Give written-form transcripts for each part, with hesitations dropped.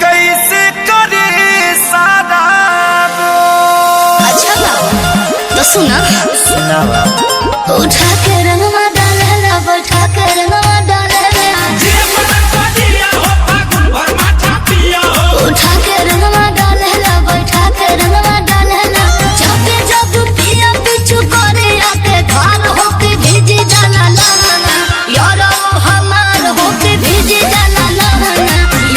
कैसे करे सारा। अच्छा बाबा तो सुना उठा के रंगवा डालेला बैठा के रंगवा डालेला उठा के रंगवा डालेला बैठा के रंगवा डालेला जाके जब पिया पिछु करे आके घर होके भेजी जाला लाना यारो हमार होके भेजी जाला लाना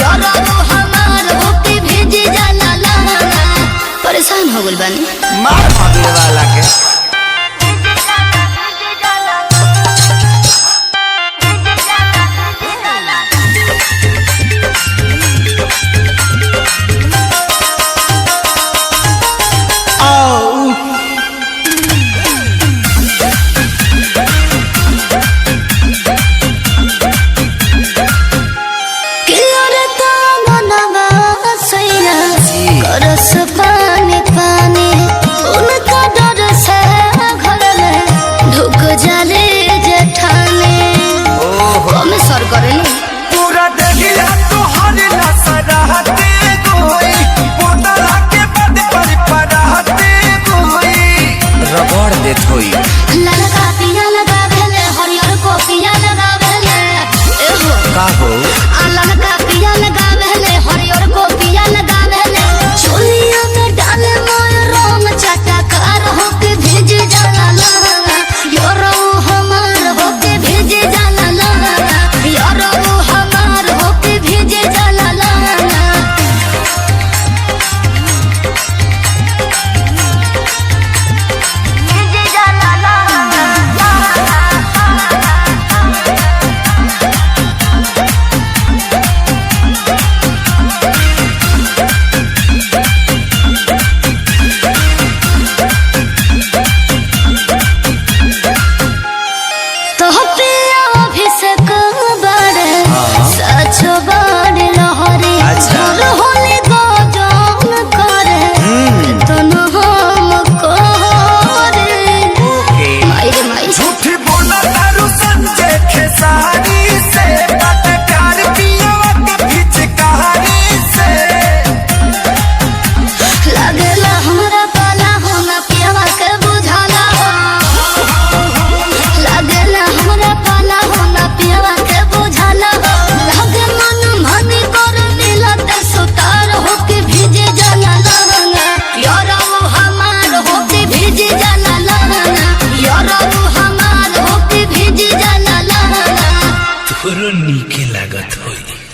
यारो हमार होके भेजी जाला लाना। परेशान हो गइल बानी मार भागले वाला के। करस पानी पानी उनका डर से घर में ढुक जाले जेठाने हमें सर करे पूरा देहिया तोहर नसराते गोई बोतला के बद पर पराते गोई रगड़ देत होई ललका पिया लगा भेले हरियर को पिया लगा भेले एहो का हो ललका पिया लगा भेले हरियर को पिया लगा भेले चोलिया में डाले मोय रोम चटकार होके भेज जाला लाना यारो हमार होके भेज जाला लाना यारो हमार होके भेज जाला लाना। भेज जाला लाना तो पे अभिषेक बड़े सचो